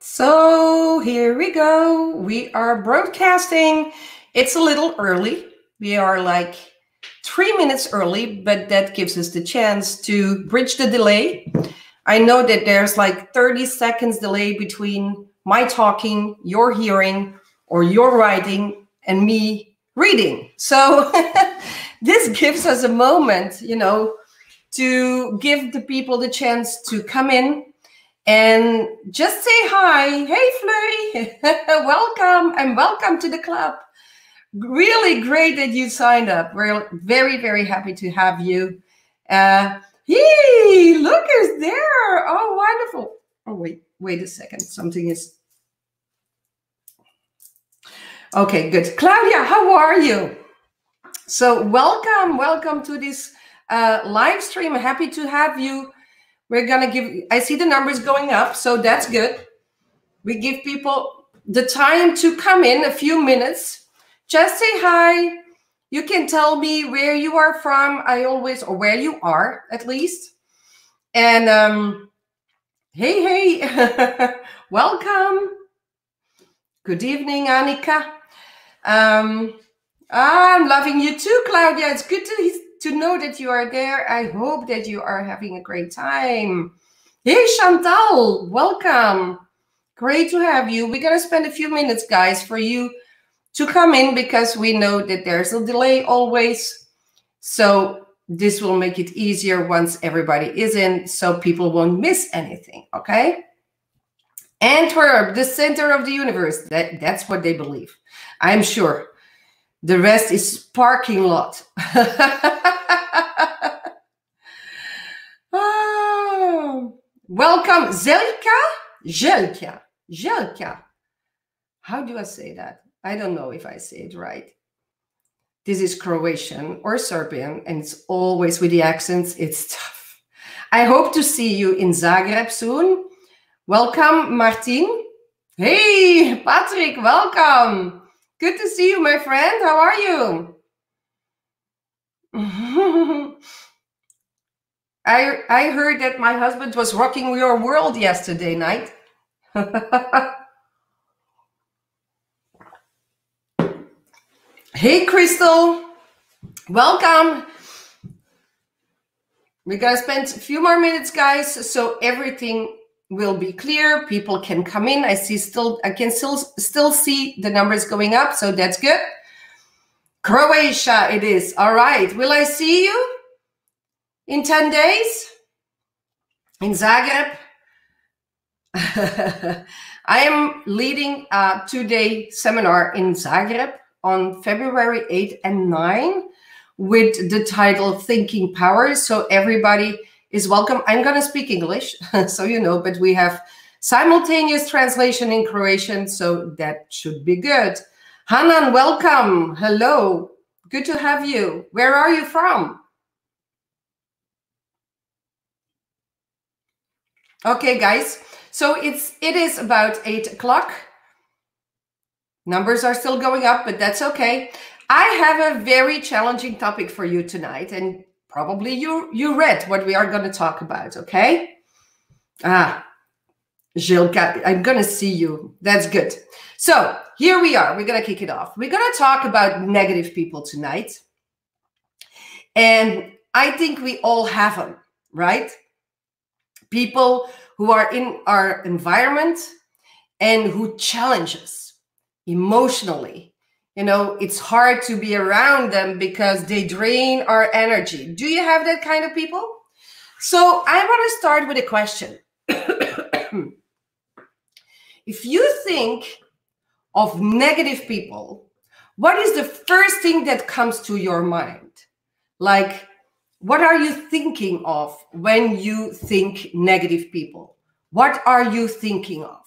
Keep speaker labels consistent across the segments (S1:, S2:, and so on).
S1: So here we go. We are broadcasting. It's a little early. We are like 3 minutes early, but that gives us the chance to bridge the delay. I know that there's like 30 seconds delay between my talking, your hearing, or your writing, and me reading. So this gives us a moment, to give the people the chance to come in and just say hi. Hey, Fleury, welcome and welcome to the club. Really great that you signed up. We're very, very happy to have you. Hey, look who's there. Oh, wonderful. Oh, wait a second. Something is... Okay, good. Claudia, how are you? So welcome to this live stream. Happy to have you. We're going to give, I see the numbers going up, so that's good. We give people the time to come in, a few minutes. Just say hi. You can tell me where you are from. Or where you are, at least. And hey, welcome. Good evening, Annika. I'm loving you too, Claudia. It's good to know that you are there. I hope that you are having a great time. Hey, Chantal, welcome. Great to have you. We're going to spend a few minutes, guys, for you to come in because we know that there's a delay always. So this will make it easier once everybody is in so people won't miss anything, okay? Antwerp, the center of the universe. That's what they believe. I'm sure. The rest is parking lot. Oh, welcome, Zelka. How do I say that? I don't know if I say it right. This is Croatian or Serbian, and it's always with the accents. It's tough. I hope to see you in Zagreb soon. Welcome, Martin. Hey, Patrick, welcome. Good to see you, my friend. How are you? I heard that my husband was rocking your world yesterday night. Hey, Crystal. Welcome. We're going to spend a few more minutes, guys, so everything will be clear. People can come in. I can still see the numbers going up, so that's good. Croatia it is. All right. Will I see you in 10 days in Zagreb? I am leading a 2-day seminar in Zagreb on February 8 and 9 with the title Thinking Power. So everybody is welcome. I'm going to speak English, so you know, but we have simultaneous translation in Croatian, so that should be good. Hanan, welcome. Hello. Good to have you. Where are you from? Okay, guys. So it is about 8 o'clock. Numbers are still going up, but that's okay. I have a very challenging topic for you tonight, and probably you read what we are going to talk about, okay? Zilka, I'm going to see you. That's good. So here we are. We're going to kick it off. We're going to talk about negative people tonight. And I think we all have them, right? People who are in our environment and who challenge us emotionally. You know, it's hard to be around them because they drain our energy. Do you have that kind of people? So I want to start with a question. If you think of negative people, what is the first thing that comes to your mind? Like, what are you thinking of when you think negative people? What are you thinking of?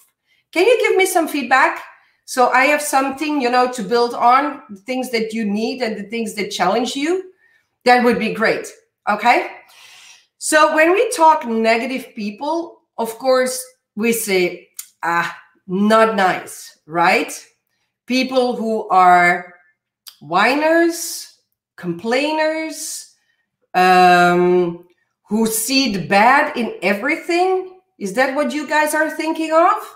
S1: Can you give me some feedback? So I have something, to build on, the things that you need and the things that challenge you. That would be great, okay? So when we talk negative people, of course, we say, not nice, right? People who are whiners, complainers, who see the bad in everything. Is that what you guys are thinking of?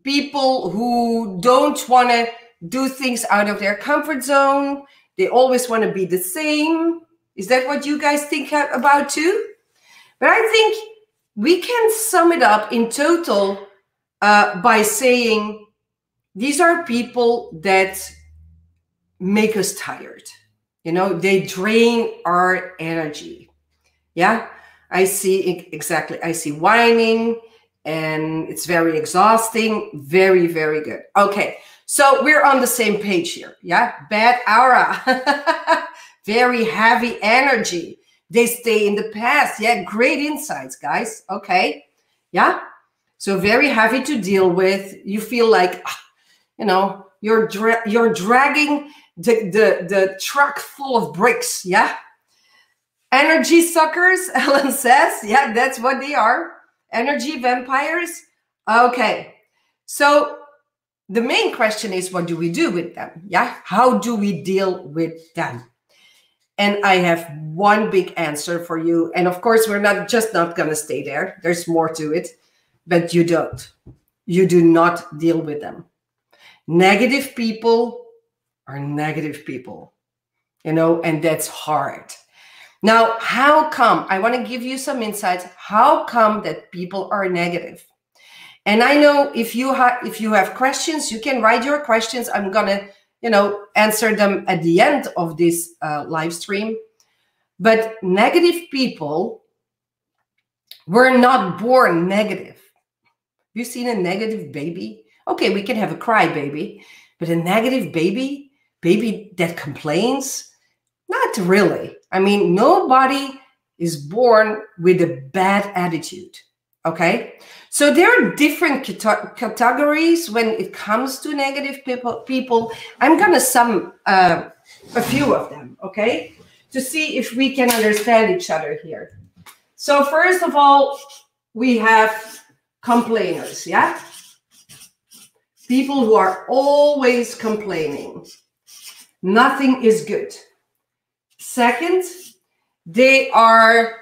S1: People who don't want to do things out of their comfort zone. They always want to be the same. Is that what you guys think about too? But I think we can sum it up in total by saying these are people that make us tired. You know, they drain our energy. Yeah, I see exactly. I see whining, and it's very exhausting. Very, very good. Okay, so we're on the same page here. Yeah, bad aura, very heavy energy. They stay in the past. Yeah, great insights, guys. Okay, yeah. So very heavy to deal with. You feel like, you know, you're dragging the truck full of bricks. Yeah. Energy suckers, Ellen says. Yeah, that's what they are. Energy vampires. Okay. So the main question is, what do we do with them? Yeah. How do we deal with them? And I have one big answer for you. And of course, we're not going to stay there. There's more to it, but you don't. You do not deal with them. Negative people are negative people, you know, and that's hard. Now, how come? I want to give you some insights. How come that people are negative? And I know if you have questions, you can write your questions. I'm gonna, you know, answer them at the end of this live stream. But negative people were not born negative. You seen a negative baby? Okay, we can have a cry baby, but a negative baby that complains? Not really. I mean, nobody is born with a bad attitude. Okay, so there are different categories when it comes to negative people. I'm gonna sum a few of them, okay, to see if we can understand each other here. So first of all, we have complainers, yeah? People who are always complaining. Nothing is good. Second, they are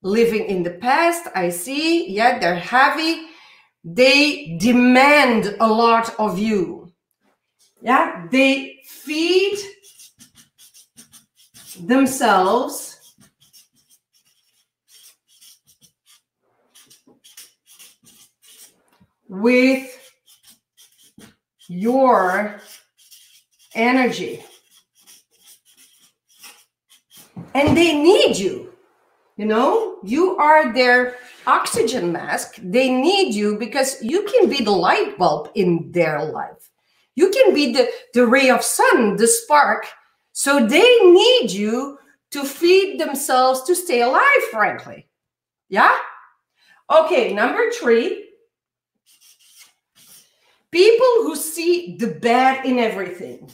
S1: living in the past. I see. Yeah, they're heavy. They demand a lot of you. Yeah, they feed themselves with your energy. And they need you. You know, you are their oxygen mask. They need you because you can be the light bulb in their life. You can be the ray of sun, the spark. So they need you to feed themselves to stay alive, frankly. Yeah? Okay, number 3. People who see the bad in everything.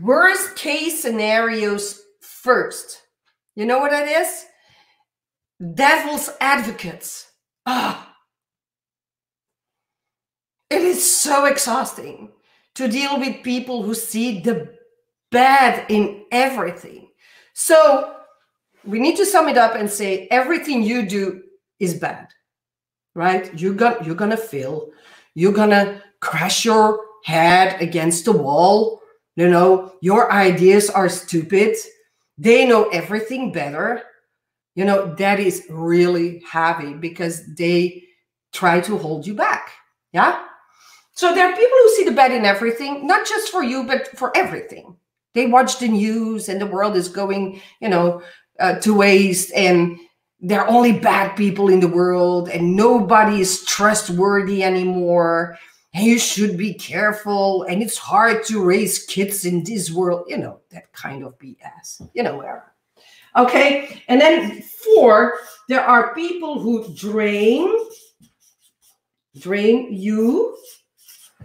S1: Worst case scenarios first. You know what that is? Devil's advocates. It is so exhausting to deal with people who see the bad in everything. So we need to sum it up and say everything you do is bad, right? You're gonna fail. You're gonna crash your head against the wall. You know, your ideas are stupid. They know everything better. You know, that is really heavy because they try to hold you back. Yeah. So there are people who see the bad in everything, not just for you, but for everything. They watch the news and the world is going, you know, to waste, and there are only bad people in the world and nobody is trustworthy anymore. And you should be careful. And it's hard to raise kids in this world. You know, that kind of BS. You know where. Okay. And then 4, there are people who drain you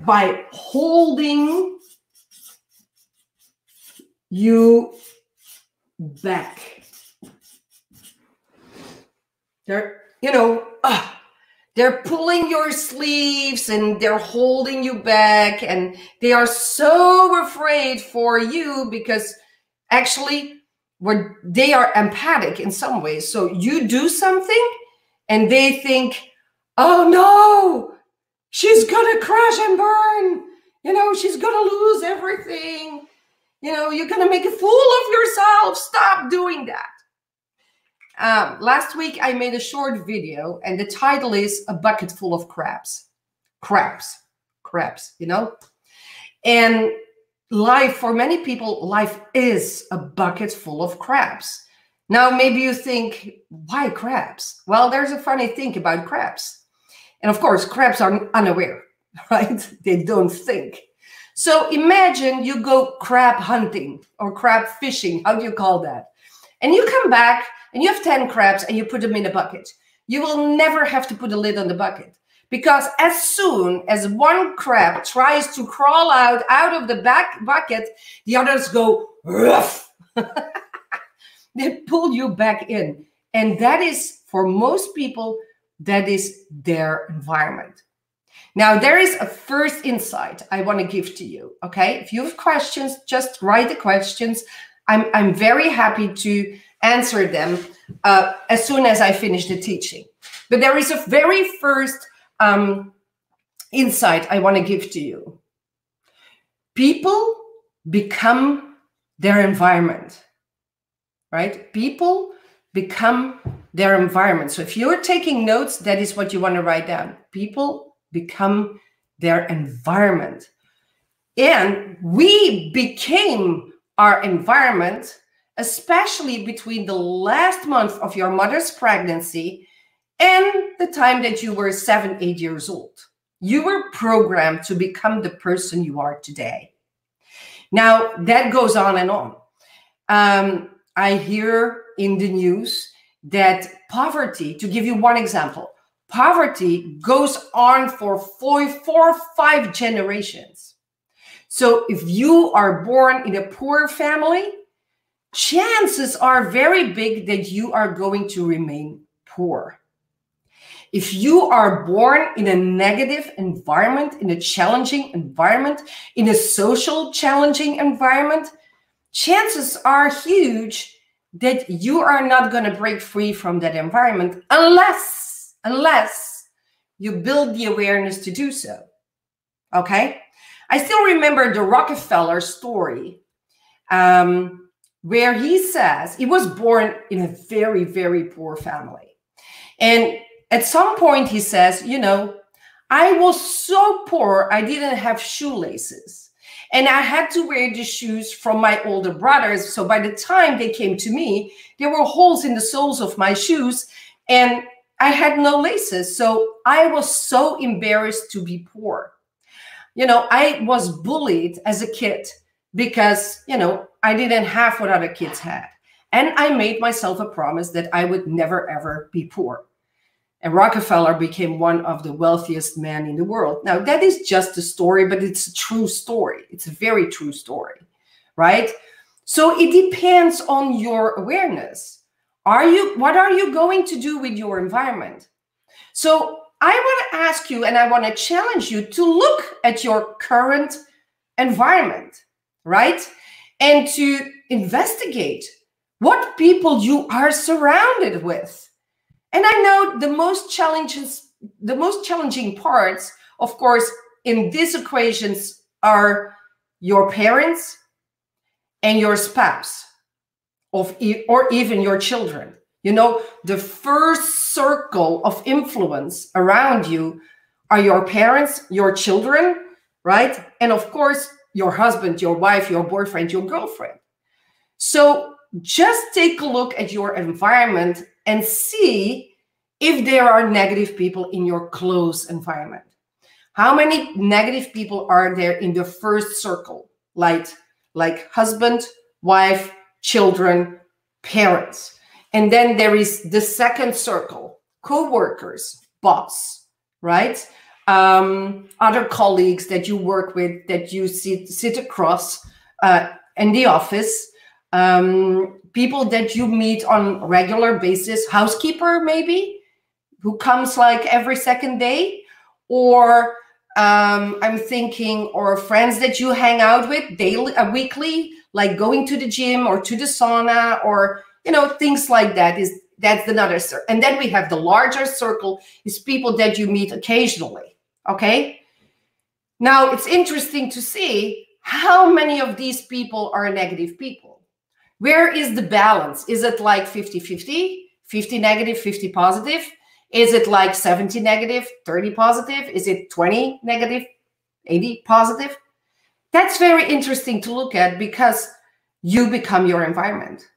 S1: by holding you back. They're, you know, They're pulling your sleeves and they're holding you back, and they are so afraid for you because actually they are empathic in some ways. So you do something and they think, oh no, she's gonna crash and burn. You know, she's gonna lose everything. You know, you're gonna make a fool of yourself. Stop doing that. Last week, I made a short video, and the title is A Bucket Full of Crabs. Crabs, you know? And life, for many people, life is a bucket full of crabs. Now, maybe you think, why crabs? Well, there's a funny thing about crabs. And of course, crabs are unaware, right? They don't think. So imagine you go crab hunting or crab fishing. How do you call that? And you come back and you have 10 crabs and you put them in a bucket. You will never have to put a lid on the bucket, because as soon as one crab tries to crawl out of the back bucket, the others go, ruff. They pull you back in. And that is, for most people, that is their environment. Now, there is a first insight I want to give to you, okay? If you have questions, just write the questions. I'm very happy to answer them as soon as I finish the teaching. But there is a very first insight I want to give to you. People become their environment, right? People become their environment. So if you're taking notes, that is what you want to write down. People become their environment. And we became our environment, especially between the last month of your mother's pregnancy and the time that you were 7, 8 years old. You were programmed to become the person you are today. Now, that goes on and on. I hear in the news that poverty, to give you one example, poverty goes on for 4 or 5 generations. So if you are born in a poor family, chances are very big that you are going to remain poor. If you are born in a negative environment, in a challenging environment, in a social challenging environment, chances are huge that you are not going to break free from that environment unless you build the awareness to do so. Okay? I still remember the Rockefeller story, where he says he was born in a very, very poor family. And at some point he says, you know, I was so poor, I didn't have shoelaces. And I had to wear the shoes from my older brothers. So by the time they came to me, there were holes in the soles of my shoes and I had no laces. So I was so embarrassed to be poor. You know, I was bullied as a kid because, you know, I didn't have what other kids had. And I made myself a promise that I would never, ever be poor. And Rockefeller became one of the wealthiest men in the world. Now, that is just a story, but it's a true story. It's a very true story, right? So it depends on your awareness. What are you going to do with your environment? So I want to ask you, and I want to challenge you to look at your current environment, right? And to investigate what people you are surrounded with. And I know the most challenging parts, of course, in these equations are your parents and your spouse, or even your children. You know, the first circle of influence around you are your parents, your children, right? And of course, your husband, your wife, your boyfriend, your girlfriend. So just take a look at your environment and see if there are negative people in your close environment. How many negative people are there in the first circle? Like husband, wife, children, parents. And then there is the second circle, co-workers, boss, right? Other colleagues that you work with, that you sit across in the office, people that you meet on a regular basis, housekeeper maybe, who comes like every second day, or I'm thinking, or friends that you hang out with daily, weekly, like going to the gym or to the sauna, or things like that. That's another circle. And then we have the larger circle, is people that you meet occasionally. Okay. Now it's interesting to see how many of these people are negative people. Where is the balance? Is it like 50-50, 50 negative, 50 positive? Is it like 70 negative, 30 positive? Is it 20 negative, 80 positive? That's very interesting to look at, because you become your environment.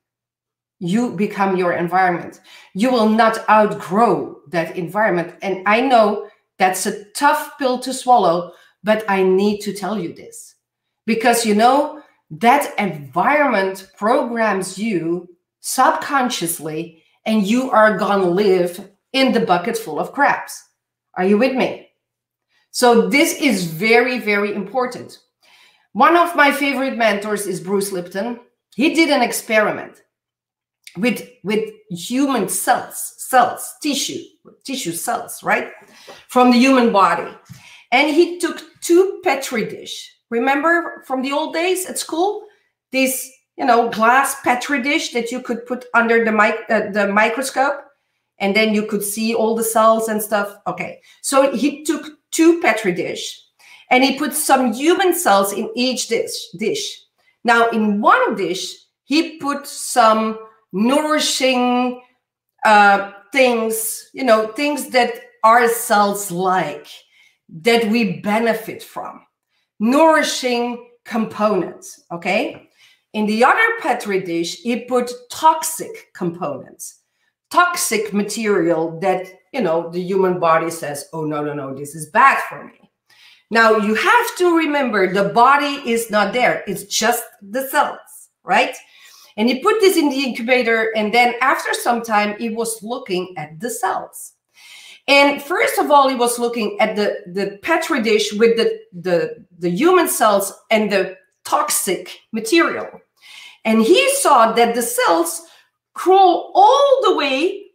S1: You become your environment. You will not outgrow that environment. And I know that's a tough pill to swallow, but I need to tell you this, because that environment programs you subconsciously, and you are gonna live in the bucket full of craps. Are you with me? So this is very, very important. One of my favorite mentors is Bruce Lipton. He did an experiment with human cells, tissue cells, right? From the human body. And he took 2 Petri dish. Remember from the old days at school, this, glass Petri dish that you could put under the microscope, and then you could see all the cells and stuff. Okay, so he took 2 Petri dish, and he put some human cells in each dish. Now, in one dish, he put some nourishing things, things that our cells like, that we benefit from, nourishing components, okay? In the other Petri dish, he put toxic components, toxic material that, the human body says, oh, no, this is bad for me. Now, you have to remember, the body is not there. It's just the cells, right? And he put this in the incubator, and then after some time, he was looking at the cells. And first of all, he was looking at the Petri dish with the human cells and the toxic material. And he saw that the cells crawl all the way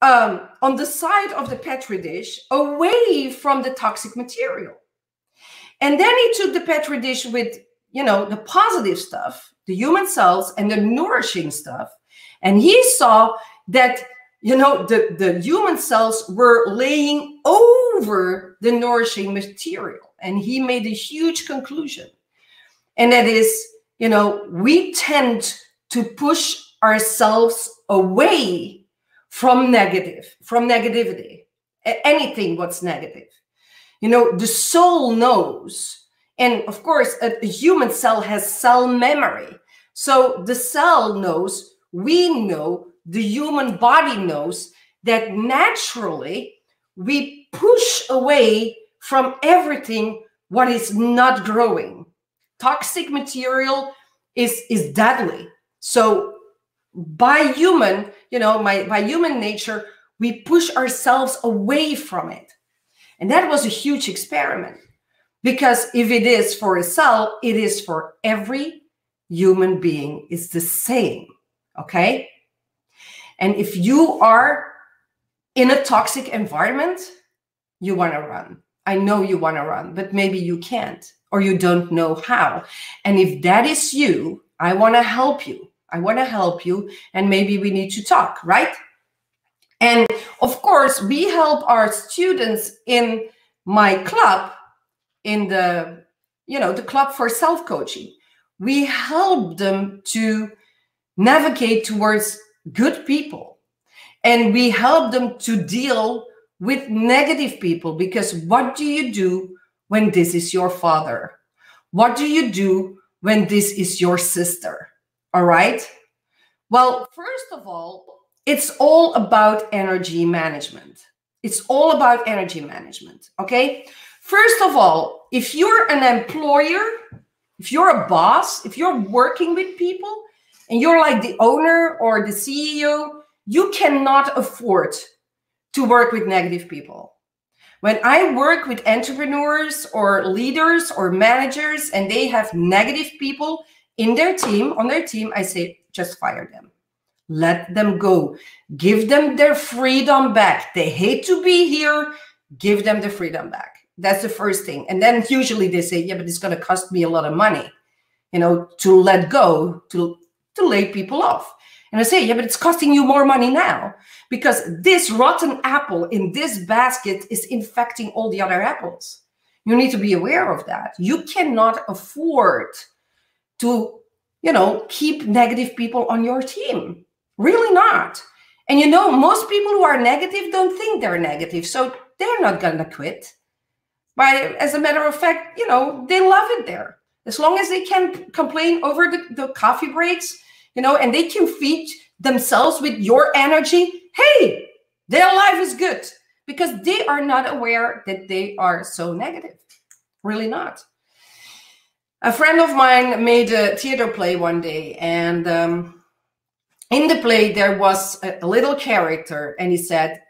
S1: on the side of the Petri dish away from the toxic material. And then he took the Petri dish with, the positive stuff, the human cells and the nourishing stuff. And he saw that, the human cells were laying over the nourishing material. And he made a huge conclusion. And that is, we tend to push ourselves away from negativity, anything what's negative. The soul knows. And of course, a human cell has cell memory. So the cell knows, we know, the human body knows that naturally we push away from everything what is not growing. Toxic material is deadly. So by human, by human nature, we push ourselves away from it. And that was a huge experiment, because if it is for a cell, it is for every human being. It's the same, okay? And if you are in a toxic environment, you want to run. I know you want to run, but maybe you can't, or you don't know how. And if that is you, I want to help you. I want to help you, and maybe we need to talk, right? And of course, we help our students in my club, in the Club for Self-Coaching. We help them to navigate towards good people, and we help them to deal with negative people, because what do you do when this is your father? What do you do when this is your sister? All right? Well, first of all, it's all about energy management. It's all about energy management, okay? First of all, if you're an employer, if you're a boss, if you're working with people, and you're like the owner or the CEO, you cannot afford to work with negative people. When I work with entrepreneurs or leaders or managers, and they have negative people in their team, on their team, I say, just fire them. Let them go. Give them their freedom back. They hate to be here. Give them the freedom back. That's the first thing. And then usually they say, yeah, but it's going to cost me a lot of money, you know, to let go, to lay people off. And I say, yeah, but it's costing you more money now because this rotten apple in this basket is infecting all the other apples. You need to be aware of that. You cannot afford to, you know, keep negative people on your team. Really not. And you know, most people who are negative don't think they're negative, so they're not going to quit. But as a matter of fact, you know, they love it there. As long as they can complain over the coffee breaks, you know, and they can feed themselves with your energy, hey, their life is good because they are not aware that they are so negative. Really not. A friend of mine made a theater play one day, and in the play there was a little character, and he said,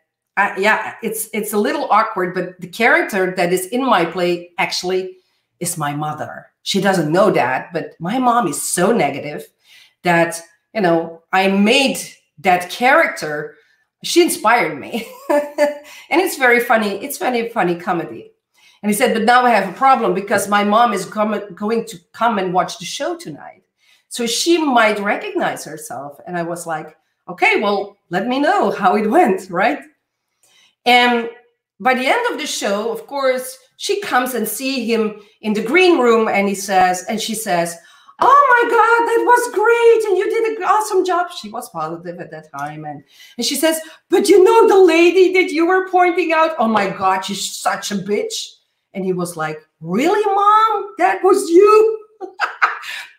S1: yeah, it's a little awkward, but the character that is in my play actually is my mother. She doesn't know that, but my mom is so negative that, you know, I made that character. She inspired me. And it's very funny. It's very funny comedy. And he said, but now I have a problem because my mom is going to come and watch the show tonight. So she might recognize herself. And I was like, okay, well, let me know how it went, right? And by the end of the show, of course, she comes and see him in the green room, and she says, oh my God, that was great. And you did an awesome job. She was positive at that time. And she says, but you know, the lady that you were pointing out, oh my God, she's such a bitch. And he was like, really, Mom? That was you?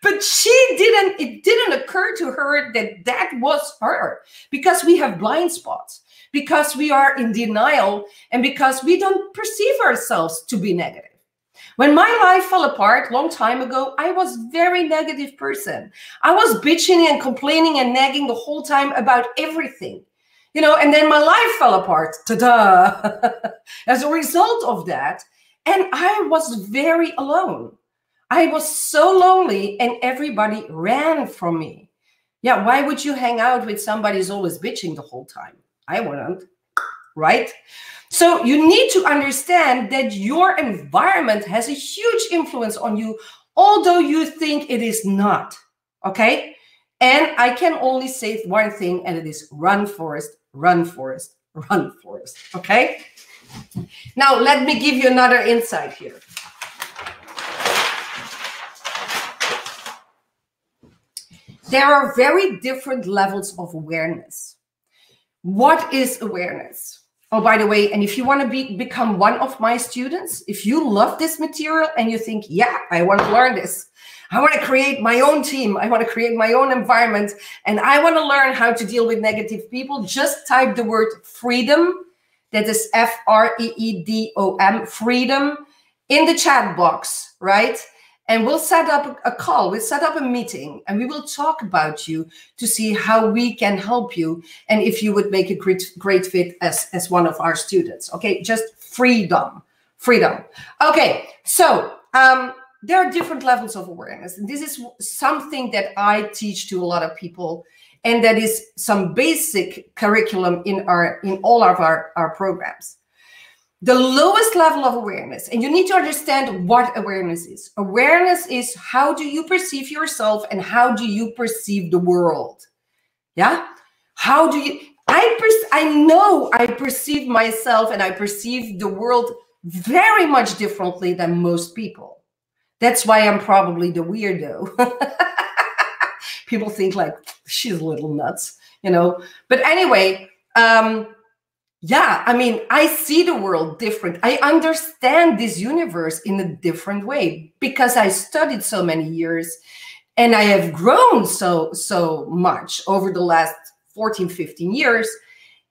S1: But it didn't occur to her that that was her, because we have blind spots, because we are in denial, and because we don't perceive ourselves to be negative. When my life fell apart a long time ago, I was a very negative person. I was bitching and complaining and nagging the whole time about everything, you know, and then my life fell apart, ta-da, as a result of that. And I was very alone. I was so lonely, and everybody ran from me. Yeah, why would you hang out with somebody who's always bitching the whole time? I wouldn't, right? So you need to understand that your environment has a huge influence on you, although you think it is not, okay? And I can only say one thing, and it is run, Forrest, run, Forrest, run, Forrest, okay? Now, let me give you another insight here. There are very different levels of awareness. What is awareness? Oh, by the way, and if you want to become one of my students, if you love this material and you think, yeah, I want to learn this, I want to create my own team, I want to create my own environment, and I want to learn how to deal with negative people, just type the word freedom, that is F-R-E-E-D-O-M, freedom, in the chat box, right? And we'll set up a call, we'll set up a meeting, and we will talk about you to see how we can help you, and if you would make a great fit as one of our students, okay? Just freedom. Okay, so there are different levels of awareness, and this is something that I teach to a lot of people, and that is some basic curriculum in all of our programs. The lowest level of awareness, and you need to understand what awareness is. Awareness is how do you perceive yourself and how do you perceive the world? Yeah? How do you, I know I perceive myself and I perceive the world very much differently than most people. That's why I'm probably the weirdo. People think like, she's a little nuts, you know? But anyway, yeah, I mean, I see the world different. I understand this universe in a different way because I studied so many years and I have grown so much over the last 14, 15 years.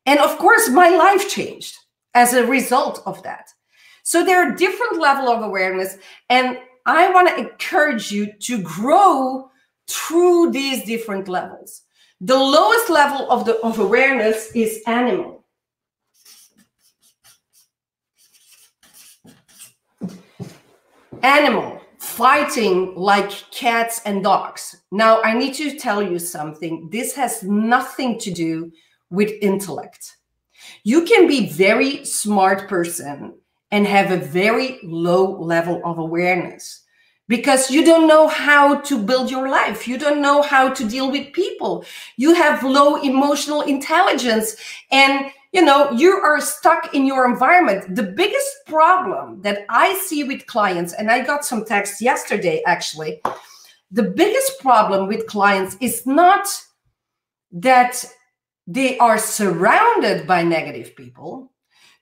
S1: And of course, my life changed as a result of that. So there are different levels of awareness, and I want to encourage you to grow through these different levels. The lowest level of awareness is animal. Animal, fighting like cats and dogs. Now, I need to tell you something. This has nothing to do with intellect. You can be very smart person and have a very low level of awareness because you don't know how to build your life. You don't know how to deal with people. You have low emotional intelligence, and you know, you are stuck in your environment. The biggest problem that I see with clients, and I got some text yesterday actually, the biggest problem with clients is not that they are surrounded by negative people.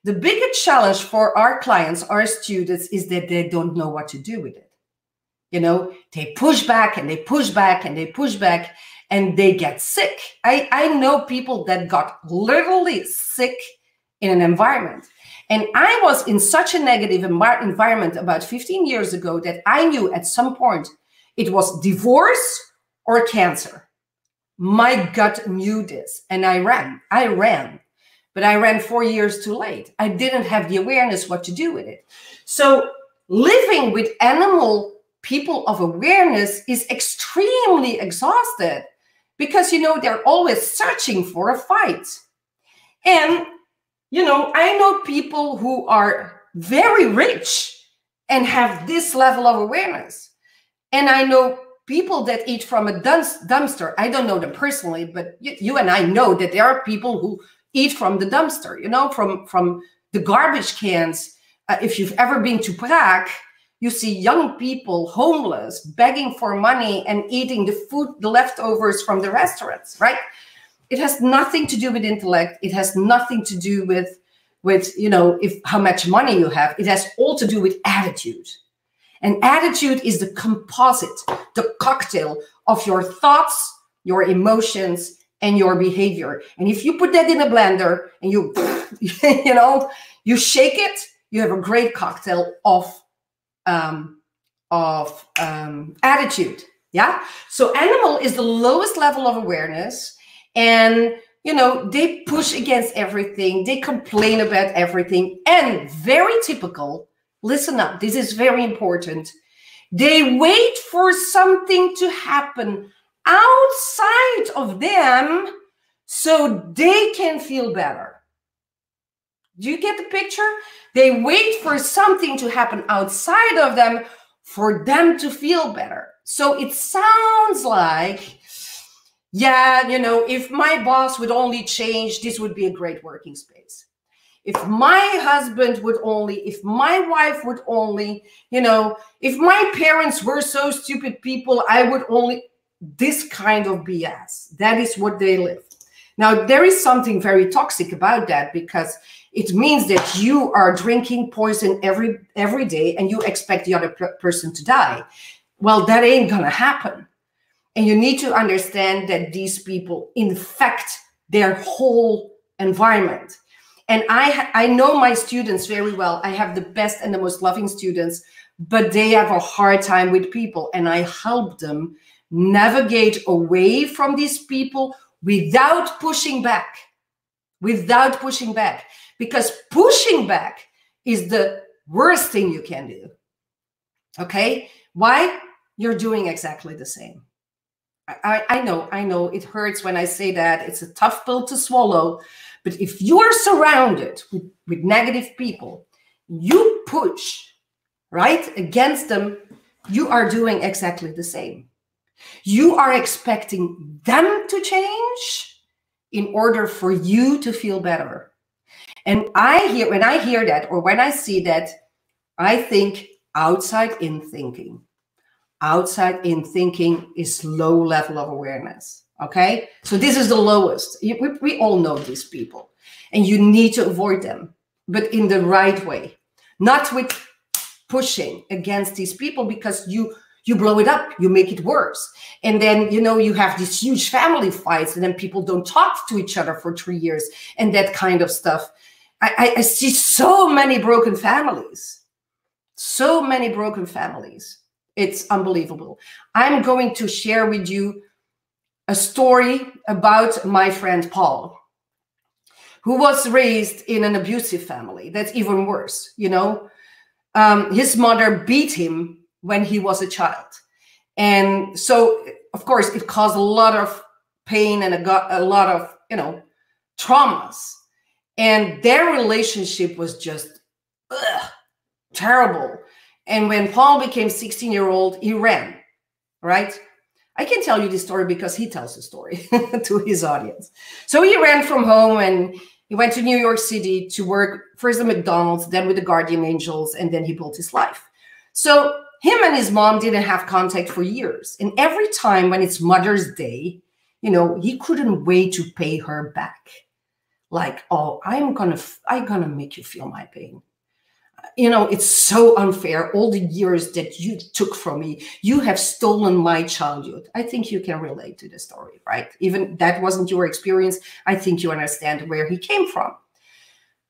S1: The biggest challenge for our clients, our students, is that they don't know what to do with it. You know, they push back and they push back and they push back and they get sick. I know people that got literally sick in an environment. And I was in such a negative environment about 15 years ago that I knew at some point it was divorce or cancer. My gut knew this, and I ran, but I ran 4 years too late. I didn't have the awareness what to do with it. So living with animal people of awareness is extremely exhausted because, you know, they're always searching for a fight. And, you know, I know people who are very rich and have this level of awareness. And I know people that eat from a dumpster. I don't know them personally, but you and I know that there are people who eat from the dumpster, you know, from the garbage cans. If you've ever been to Prague, you see young people, homeless, begging for money and eating the food, the leftovers from the restaurants, right? It has nothing to do with intellect. It has nothing to do with you know, how much money you have. It has all to do with attitude. And attitude is the composite, the cocktail of your thoughts, your emotions, and your behavior. And if you put that in a blender and you, you know, you shake it, you have a great cocktail of attitude. Yeah. So animal is the lowest level of awareness, and you know, they push against everything. They complain about everything, and very typical. Listen up, this is very important. They wait for something to happen outside of them so they can feel better. Do you get the picture? They wait for something to happen outside of them for them to feel better. So it sounds like, yeah, you know, if my boss would only change, this would be a great working space. If my husband would only, if my wife would only, you know, if my parents were so stupid people, I would only, this kind of BS. That is what they live. Now, there is something very toxic about that, because it means that you are drinking poison every day and you expect the other person to die. Well, that ain't gonna happen. And you need to understand that these people infect their whole environment. And I know my students very well. I have the best and the most loving students, but they have a hard time with people. And I help them navigate away from these people without pushing back. Without pushing back. Because pushing back is the worst thing you can do. Okay? Why? You're doing exactly the same. I know it hurts when I say that. It's a tough pill to swallow. But if you are surrounded with negative people, you push, right, against them, you are doing exactly the same. You are expecting them to change in order for you to feel better. And when I hear that, or when I see that, I think outside in thinking. Outside in thinking is low level of awareness. Okay, so this is the lowest. We all know these people, and you need to avoid them, but in the right way, not with pushing against these people, because you blow it up, you make it worse, and then you know you have these huge family fights, and then people don't talk to each other for 3 years, and that kind of stuff. I see so many broken families, so many broken families. It's unbelievable. I'm going to share with you a story about my friend Paul, who was raised in an abusive family. That's even worse, you know. His mother beat him when he was a child. And so, of course, it caused a lot of pain and a lot of, traumas. And their relationship was just terrible. And when Paul became 16-year-old, he ran, right? I can tell you this story because he tells the story to his audience. So he ran from home and he went to New York City to work first at McDonald's, then with the Guardian Angels, and then he built his life. So him and his mom didn't have contact for years. And every time when it's Mother's Day, he couldn't wait to pay her back. Like, oh, I'm gonna make you feel my pain. It's so unfair. All the years that you took from me, you have stolen my childhood. I think you can relate to the story, right? Even that wasn't your experience. I think you understand where he came from.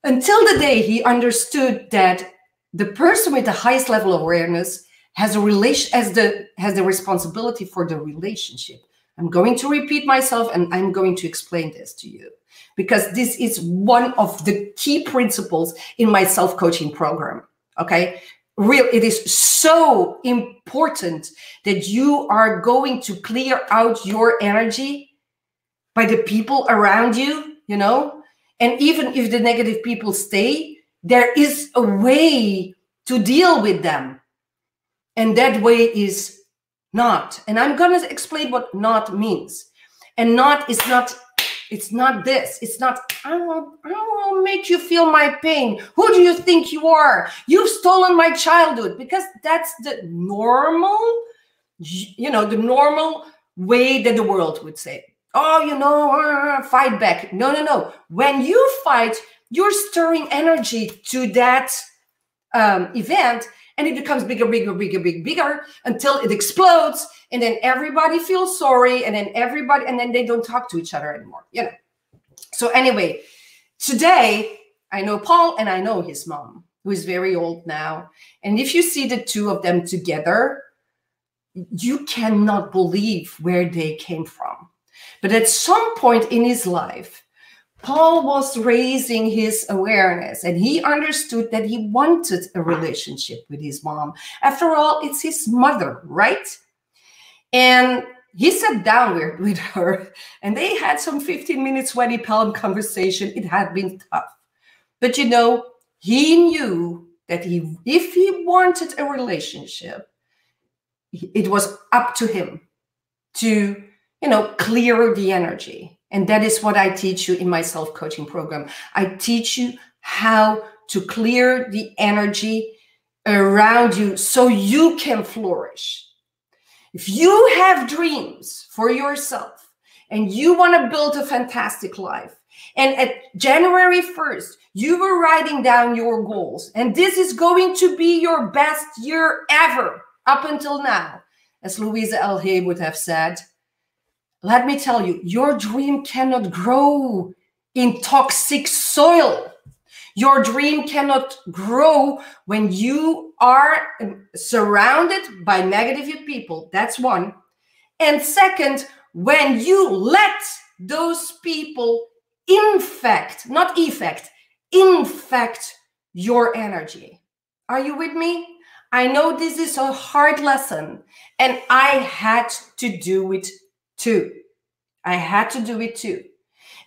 S1: Until the day he understood that the person with the highest level of awareness has the responsibility for the relationship. I'm going to repeat myself and I'm going to explain this to you, because this is one of the key principles in my self-coaching program, okay? It is so important that you are going to clear out your energy by the people around you, and even if the negative people stay, there is a way to deal with them. And that way is not. And I'm going to explain what not means. And not is not, it's not this. It's not, I will make you feel my pain. Who do you think you are? You've stolen my childhood. Because that's the normal, the normal way that the world would say. Oh, fight back. No. When you fight, you're stirring energy to that event, and it becomes bigger until it explodes, and then everybody feels sorry, and then they don't talk to each other anymore. So anyway, today I know Paul and I know his mom, who is very old now. And if you see the two of them together, you cannot believe where they came from. But at some point in his life, Paul was raising his awareness, and he understood that he wanted a relationship with his mom. After all, it's his mother, right? And he sat down with her, and they had some 15 minutes sweaty palm conversation. It had been tough. But he knew that if he wanted a relationship, it was up to him to, clear the energy. And that is what I teach you in my self-coaching program. I teach you how to clear the energy around you so you can flourish. If you have dreams for yourself and you want to build a fantastic life, and at January 1st, you were writing down your goals, and this is going to be your best year ever up until now, as Louisa L. Hay would have said, let me tell you, your dream cannot grow in toxic soil. Your dream cannot grow when you are surrounded by negative people. That's one. And second, when you let those people infect your energy. Are you with me? I know this is a hard lesson, and I had to do it too.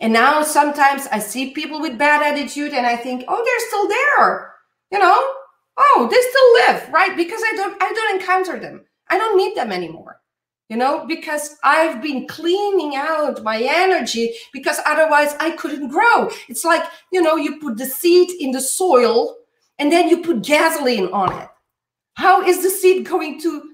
S1: And now sometimes I see people with bad attitude and I think, oh, they're still there. Oh, they still live, right? Because I don't encounter them. I don't need them anymore. Because I've been cleaning out my energy, because otherwise I couldn't grow. It's like, you put the seed in the soil and then you put gasoline on it. How is the seed going to,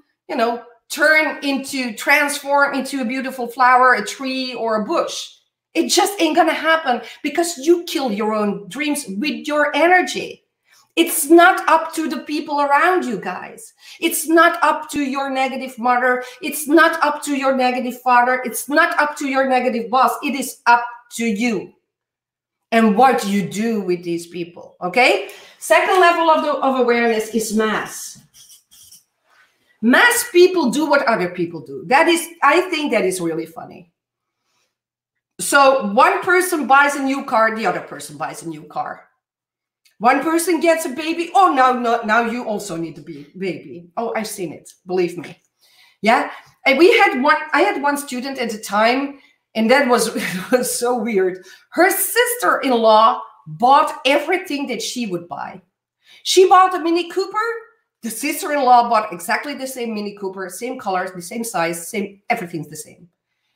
S1: transform into a beautiful flower, a tree, or a bush? It just ain't gonna happen, because you kill your own dreams with your energy. It's not up to the people around you, guys. It's not up to your negative mother. It's not up to your negative father. It's not up to your negative boss. It is up to you and what you do with these people, okay? Second level of awareness is mass. Mass people do what other people do. I think that is really funny. So one person buys a new car, the other person buys a new car. One person gets a baby. Oh, now you also need a baby. Oh, I've seen it. Believe me. Yeah. And I had one student at the time, and that was, was so weird. Her sister-in-law bought everything that she would buy. She bought a Mini Cooper. The sister-in-law bought exactly the same Mini Cooper, same colors, the same size, everything's the same.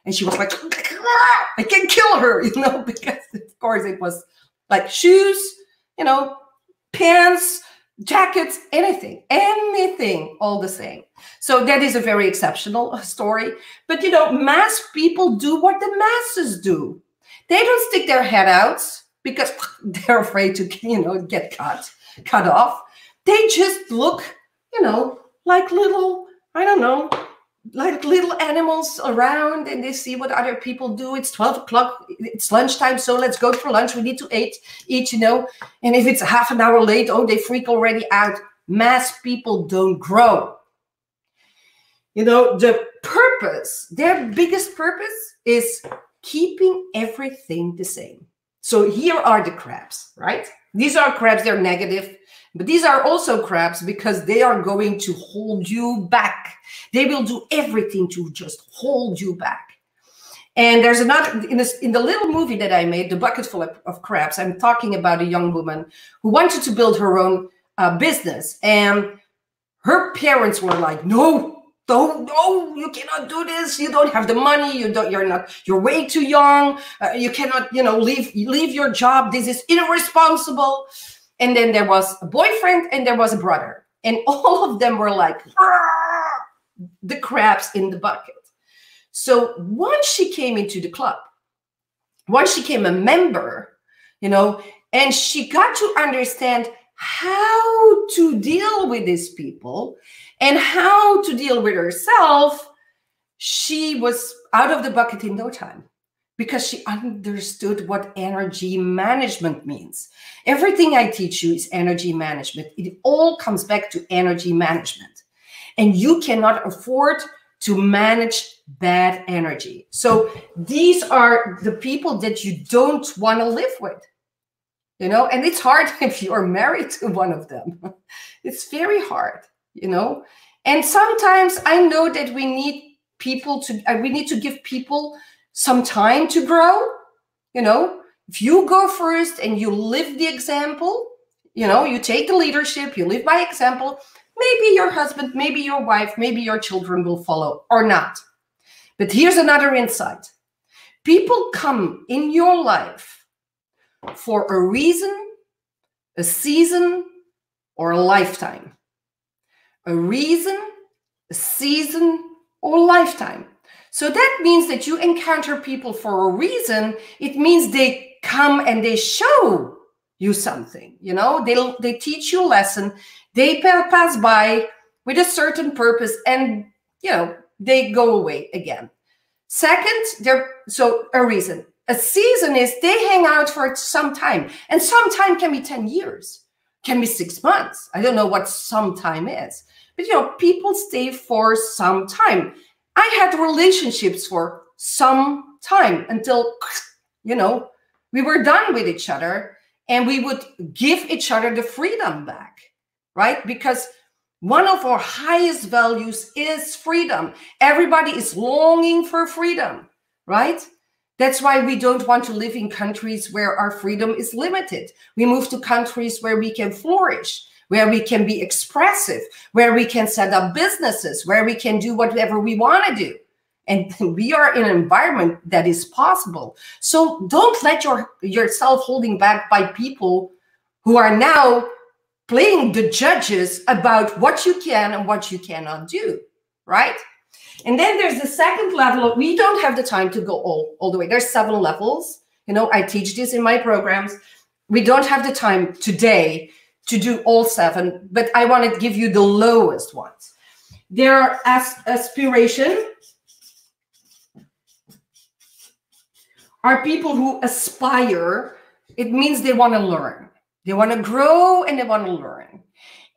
S1: And she was like, I can kill her, because of course it was like shoes, pants, jackets, anything, all the same. So that is a very exceptional story. But, mass people do what the masses do. They don't stick their head out because they're afraid to, get cut off. They just look, like little, I don't know, like little animals around, and they see what other people do. It's 12 o'clock, it's lunchtime, so let's go for lunch. We need to eat, and if it's a half an hour late, oh, they freak already out. Mass people don't grow. The purpose, their biggest purpose is keeping everything the same. So here are the crabs, right? These are crabs, they're negative. But these are also crabs because they are going to hold you back. They will do everything to just hold you back. And there's another, in the little movie that I made, The Bucket Full of Crabs, I'm talking about a young woman who wanted to build her own business. And her parents were like, no, you cannot do this. You don't have the money. You're way too young. You cannot, leave your job. This is irresponsible. And then there was a boyfriend and there was a brother. And all of them were like, the crabs in the bucket. So once she came into the club, once she became a member, and she got to understand how to deal with these people and how to deal with herself, she was out of the bucket in no time. Because she understood what energy management means. Everything I teach you is energy management. It all comes back to energy management. And you cannot afford to manage bad energy. So these are the people that you don't want to live with. And it's hard if you're married to one of them. It's very hard, And sometimes I know that we need to give people some time to grow. If you go first and you live the example, you take the leadership, you live by example, maybe your husband, maybe your wife, maybe your children will follow or not. But here's another insight. People come in your life for a reason, a season, or a lifetime. A reason, a season, or a lifetime. So that means that you encounter people for a reason. It means they come and they show you something, they teach you a lesson. They pass by with a certain purpose and, they go away again. Second, so a reason. A season is they hang out for some time, and some time can be 10 years, can be 6 months. I don't know what some time is, but, people stay for some time. I had relationships for some time until, we were done with each other and we would give each other the freedom back, right? Because one of our highest values is freedom. Everybody is longing for freedom, right? That's why we don't want to live in countries where our freedom is limited. We move to countries where we can flourish, where we can be expressive, where we can set up businesses, where we can do whatever we want to do. And we are in an environment that is possible. So don't let yourself holding back by people who are now playing the judges about what you can and what you cannot do, right? And then there's the second level. We don't have the time to go all the way. There's 7 levels. I teach this in my programs. We don't have the time today to do all 7, but I want to give you the lowest ones. There are aspiration. Are people who aspire. It means they want to learn. They want to grow and they want to learn.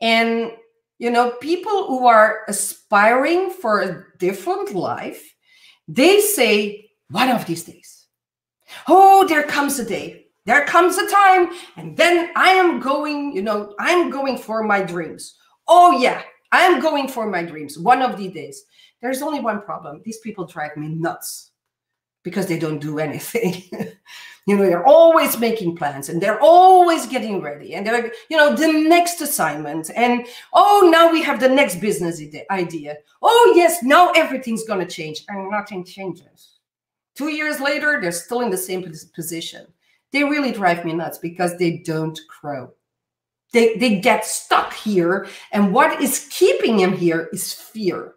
S1: And, people who are aspiring for a different life, they say, one of these days, oh, there comes a day There comes a time, and then I am going, I'm going for my dreams. Oh yeah, I am going for my dreams one of these days. There's only one problem. These people drive me nuts because they don't do anything. They're always making plans, and they're always getting ready, and they're, the next assignment, and oh, now we have the next business idea. Oh yes, now everything's going to change, and nothing changes. 2 years later, they're still in the same position. They really drive me nuts because they don't grow. They get stuck here, and what is keeping them here is fear.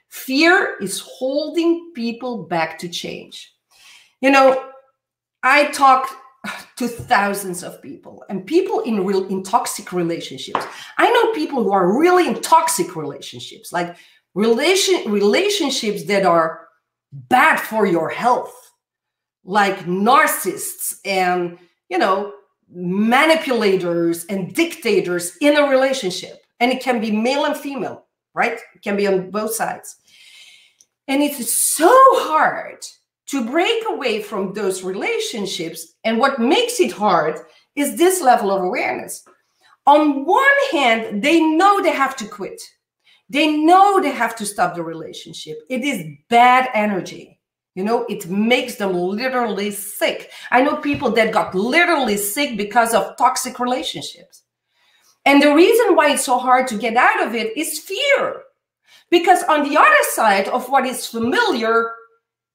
S1: Fear is holding people back to change. I talk to thousands of people, and people in toxic relationships. I know people who are really in toxic relationships, like relationships that are bad for your health, like narcissists and, manipulators and dictators in a relationship. And it can be male and female, right? It can be on both sides. And it's so hard to break away from those relationships. And what makes it hard is this level of awareness. On one hand, they know they have to quit. They know they have to stop the relationship. It is bad energy. It makes them literally sick. I know people that got literally sick because of toxic relationships. And the reason why it's so hard to get out of it is fear. Because on the other side of what is familiar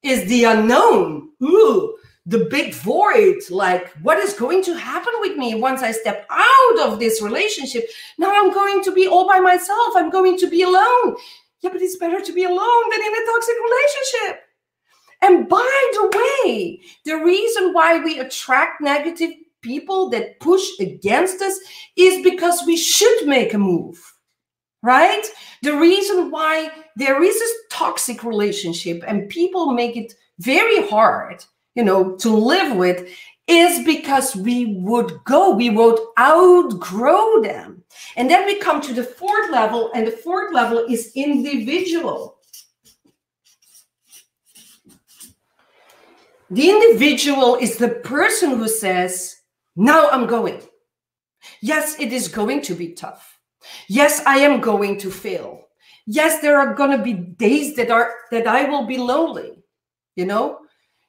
S1: is the unknown. Ooh, the big void. Like, what is going to happen with me once I step out of this relationship? Now I'm going to be all by myself. I'm going to be alone. Yeah, but it's better to be alone than in a toxic relationship. And by the way, the reason why we attract negative people that push against us is because we should make a move, right? The reason why there is a toxic relationship and people make it very hard, to live with is because we would outgrow them. And then we come to the fourth level, and the fourth level is individual. The individual is the person who says, now I'm going. Yes, it is going to be tough. Yes, I am going to fail. Yes, there are going to be days that I will be lonely,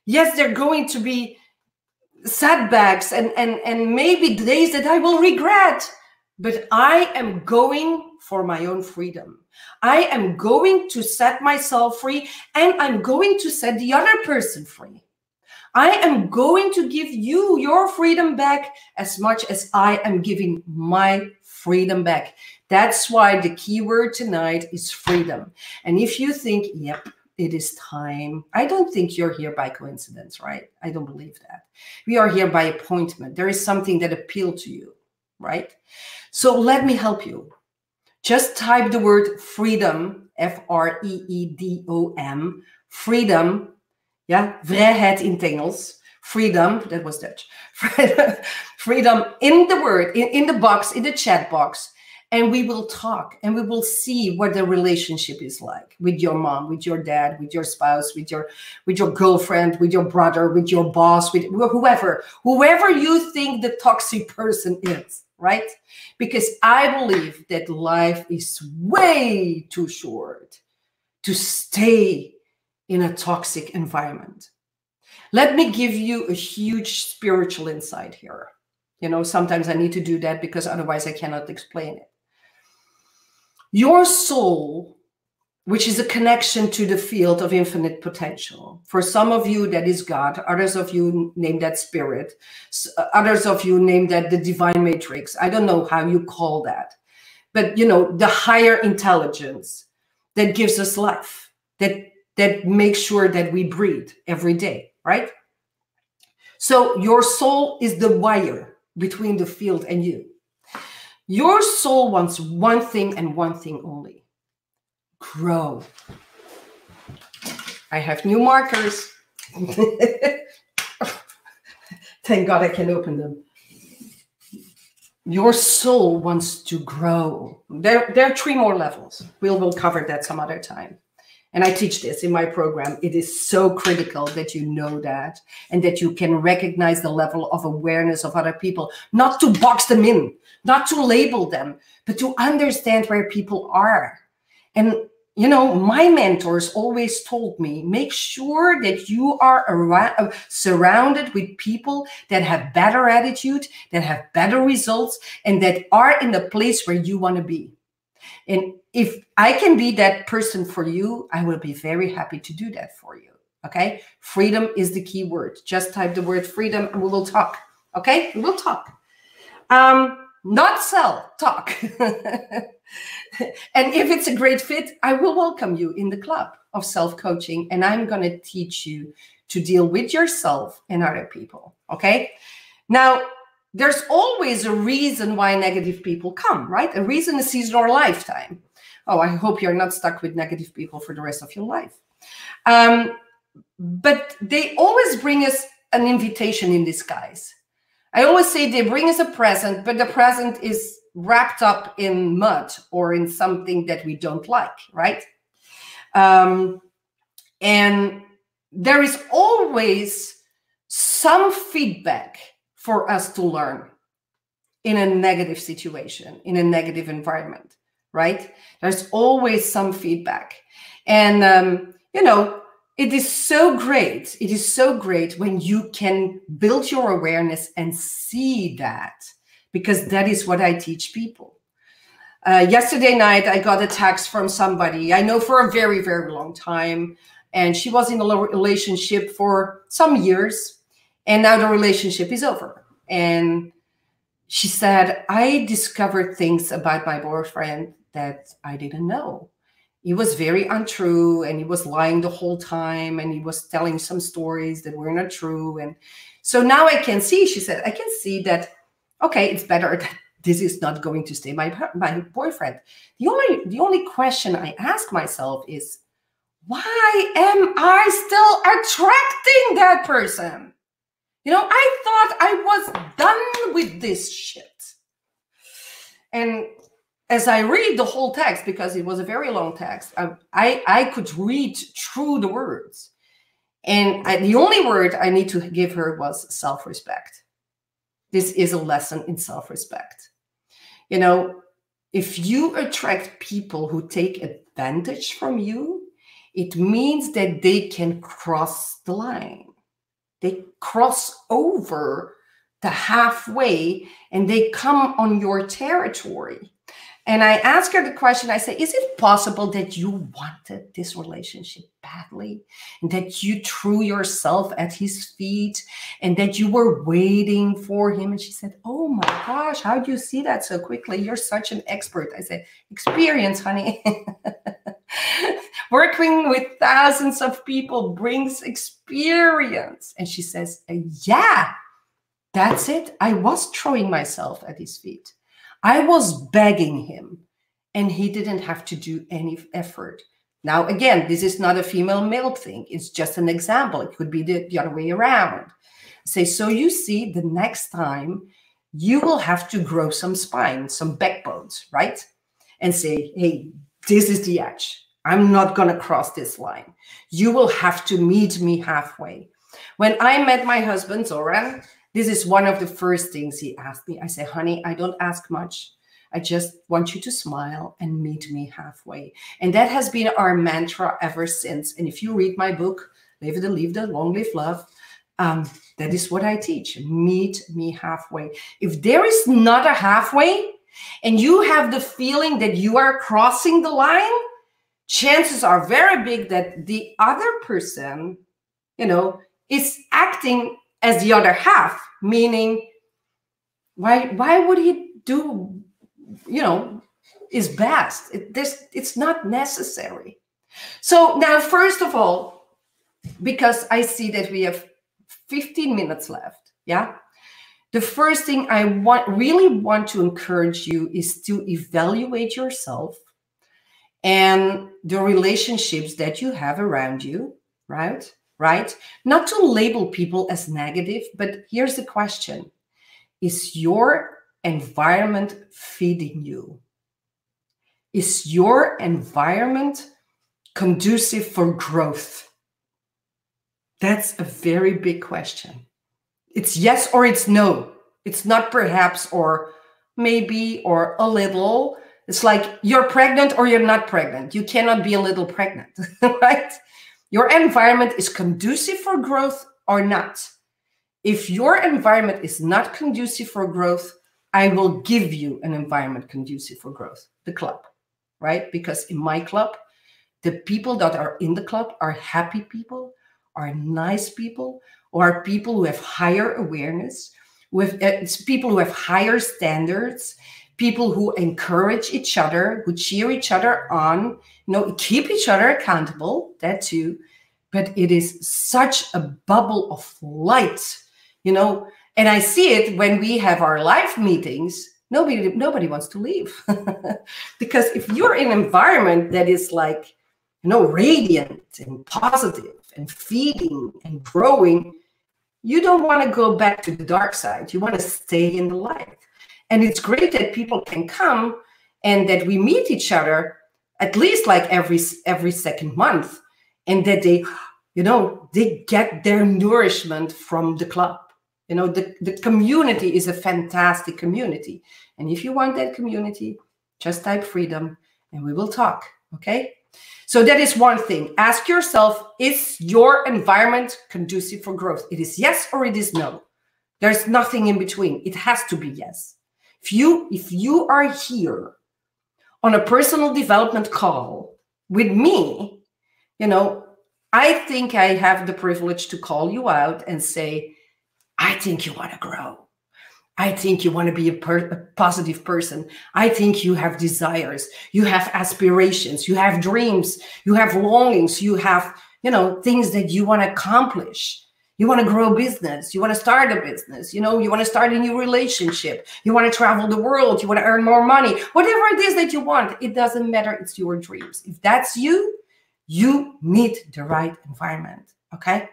S1: Yes, there are going to be setbacks and maybe days that I will regret. But I am going for my own freedom. I am going to set myself free, and I'm going to set the other person free. I am going to give you your freedom back as much as I am giving my freedom back. That's why the key word tonight is freedom. And if you think, yep, it is time, I don't think you're here by coincidence, right? I don't believe that. We are here by appointment. There is something that appealed to you, right? So let me help you. Just type the word freedom, F-R-E-E-D-O-M, freedom. Yeah, vrijheid in het Engels. Freedom, that was Dutch. Freedom in the word, in the box, in the chat box. And we will talk and we will see what the relationship is like with your mom, with your dad, with your spouse, with your girlfriend, with your brother, with your boss, with whoever you think the toxic person is, right? Because I believe that life is way too short to stay in a toxic environment. Let me give you a huge spiritual insight here. Sometimes I need to do that because otherwise I cannot explain it. Your soul, which is a connection to the field of infinite potential. For some of you, that is God. Others of you name that spirit. Others of you name that the divine matrix. I don't know how you call that. But, the higher intelligence that gives us life, that makes sure that we breathe every day, right? So your soul is the wire between the field and you. Your soul wants one thing and one thing only: grow. I have new markers. Thank God I can open them. Your soul wants to grow. There are 3 more levels. We'll cover that some other time. And I teach this in my program. It is so critical that you know that and that you can recognize the level of awareness of other people, not to box them in, not to label them, but to understand where people are. And, you know, my mentors always told me, make sure that you are surrounded with people that have better attitude, that have better results, and that are in the place where you want to be. And if I can be that person for you, I will be very happy to do that for you. Okay. Freedom is the key word. Just type the word freedom and we will talk. Okay. We will talk. Not sell, talk. And if it's a great fit, I will welcome you in the club of self-coaching. And I'm going to teach you to deal with yourself and other people. Okay. Now, there's always a reason why negative people come, right? A reason, a season, or a lifetime. Oh, I hope you're not stuck with negative people for the rest of your life. But they always bring us an invitation in disguise. I always say they bring us a present, but the present is wrapped up in mud or in something that we don't like, right? And there is always some feedback for us to learn in a negative situation, in a negative environment, right? There's always some feedback. And, you know, it is so great. It is so great when you can build your awareness and see that, because that is what I teach people. Yesterday night, I got a text from somebody I know for a very, very long time. And she was in a relationship for some years. And now the relationship is over. And she said, I discovered things about my boyfriend that I didn't know. He was very untrue and he was lying the whole time and he was telling some stories that were not true. And so now I can see, she said, I can see that, okay, it's better that this is not going to stay my boyfriend. The only question I ask myself is, why am I still attracting that person? You know, I thought I was done with this shit. And as I read the whole text, because it was a very long text, I could read through the words. And the only word I need to give her was self-respect. This is a lesson in self-respect. You know, if you attract people who take advantage from you, it means that they can cross the line. They cross over the halfway and they come on your territory. And I ask her the question, I say, is it possible that you wanted this relationship badly and that you threw yourself at his feet and that you were waiting for him? And she said, oh my gosh, how do you see that so quickly? You're such an expert. I said, experience, honey. Working with thousands of people brings experience. And she says, yeah, that's it. I was throwing myself at his feet. I was begging him and he didn't have to do any effort. Now, again, this is not a female-male thing. It's just an example. It could be the other way around. Say, so you see, the next time you will have to grow some spine, some backbones, right? And say, hey, this is the edge. I'm not going to cross this line. You will have to meet me halfway. When I met my husband, Zoran, this is one of the first things he asked me. I say, honey, I don't ask much. I just want you to smile and meet me halfway. And that has been our mantra ever since. And if you read my book, Live the Leave the Long Live Love, that is what I teach. Meet me halfway. If there is not a halfway and you have the feeling that you are crossing the line, chances are very big that the other person, you know, is acting as the other half, meaning why would he do, you know, his best? It's not necessary. So now, first of all, because I see that we have 15 minutes left, yeah? The first thing I really want to encourage you is to evaluate yourself and the relationships that you have around you, right? Right? Not to label people as negative, but here's the question. Is your environment feeding you? Is your environment conducive for growth? That's a very big question. It's yes or it's no. It's not perhaps or maybe or a little. It's like you're pregnant or you're not pregnant. You cannot be a little pregnant, right? Your environment is conducive for growth or not. If your environment is not conducive for growth, I will give you an environment conducive for growth, the club, right? Because in my club, the people that are in the club are happy people, are nice people, or are people who have higher awareness, it's people who have higher standards, people who encourage each other, who cheer each other on, keep each other accountable, that too. But it is such a bubble of light, and I see it when we have our live meetings. Nobody wants to leave. Because if you're in an environment that is like, radiant and positive and feeding and growing, you don't want to go back to the dark side. You want to stay in the light. And it's great that people can come and that we meet each other at least like every second month, and that they get their nourishment from the club. The community is a fantastic community. And if you want that community, just type freedom and we will talk, okay? So that is one thing. Ask yourself, is your environment conducive for growth? It is yes or it is no. There's nothing in between. It has to be yes. If you are here on a personal development call with me, I think I have the privilege to call you out and say, I think you want to grow. I think you want to be a positive person. I think you have desires. You have aspirations. You have dreams. You have longings. You have, things that you want to accomplish. You want to grow business. You want to start a business. You want to start a new relationship. You want to travel the world. You want to earn more money. Whatever it is that you want, it doesn't matter. It's your dreams. If that's you need the right environment, okay?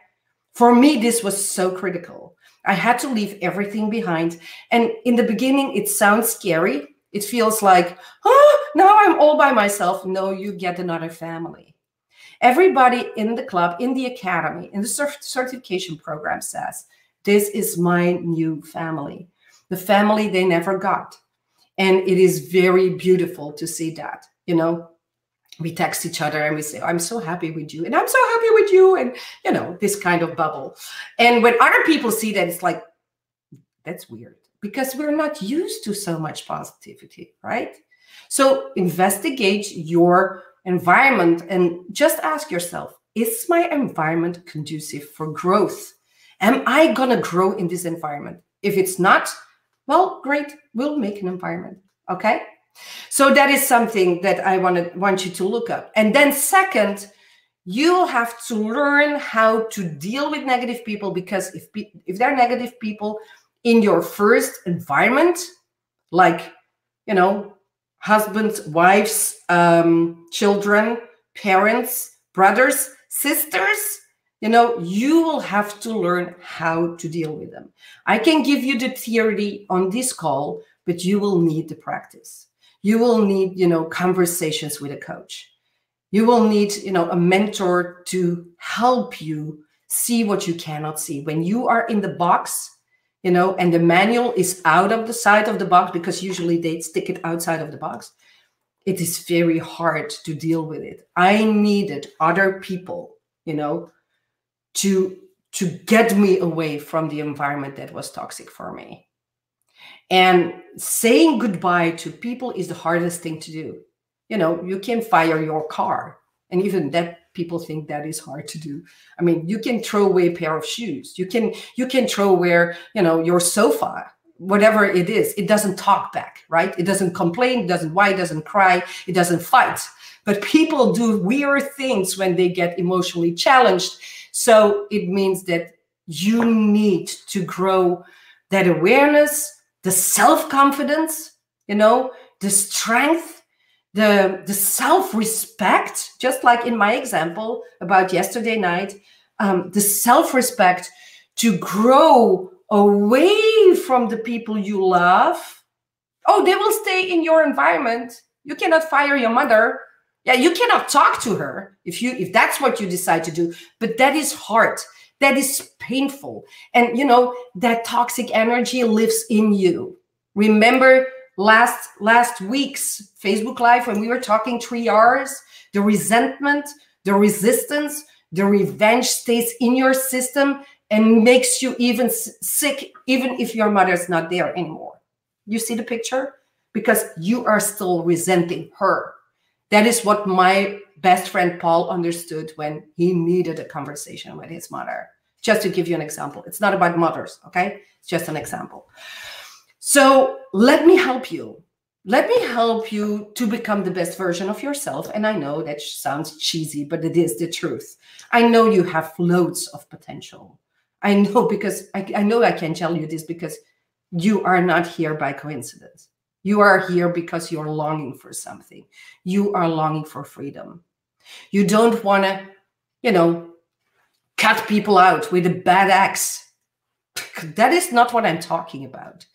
S1: For me, this was so critical. I had to leave everything behind. And in the beginning, it sounds scary. It feels like, now I'm all by myself. No, you get another family. Everybody in the club, in the academy, in the certification program says, this is my new family, the family they never got. And it is very beautiful to see that, We text each other and we say, I'm so happy with you. And I'm so happy with you. And, this kind of bubble. And when other people see that, it's like, that's weird. Because we're not used to so much positivity, right? So investigate your environment and just ask yourself, is my environment conducive for growth? Am I going to grow in this environment? If it's not, well, great. We'll make an environment. Okay? So that is something that I want you to look up. And then second, you'll have to learn how to deal with negative people, because if they're negative people in your first environment, like, husbands, wives, children, parents, brothers, sisters, you will have to learn how to deal with them. I can give you the theory on this call, but you will need the practice. You will need, conversations with a coach. You will need, a mentor to help you see what you cannot see. When you are in the box, and the manual is out of the side of the box, because usually they stick it outside of the box, it is very hard to deal with it. I needed other people, to get me away from the environment that was toxic for me. And saying goodbye to people is the hardest thing to do. You can fire your car, and even that, people think that is hard to do. I mean, you can throw away a pair of shoes. You can throw away, your sofa, whatever it is. It doesn't talk back, right? It doesn't complain, it doesn't whine, it doesn't cry, it doesn't fight. But people do weird things when they get emotionally challenged. So it means that you need to grow that awareness, the self-confidence, the strength, the self-respect, just like in my example about yesterday night, the self-respect to grow away from the people you love. Oh, they will stay in your environment. You cannot fire your mother. Yeah, you cannot talk to her if that's what you decide to do, but that is hard. That is painful. And you know, that toxic energy lives in you. Remember last week's Facebook Live when we were talking 3 hours, the resentment, the resistance, the revenge stays in your system and makes you even sick, even if your mother's not there anymore. You see the picture? Because you are still resenting her. That is what my best friend Paul understood when he needed a conversation with his mother. Just to give you an example. It's not about mothers, okay? It's just an example. So let me help you. Let me help you to become the best version of yourself. And I know that sounds cheesy, but it is the truth. I know you have loads of potential. I know because I know I can tell you this because you are not here by coincidence. You are here because you're longing for something. You are longing for freedom. You don't want to, you know, cut people out with a bad axe. That is not what I'm talking about.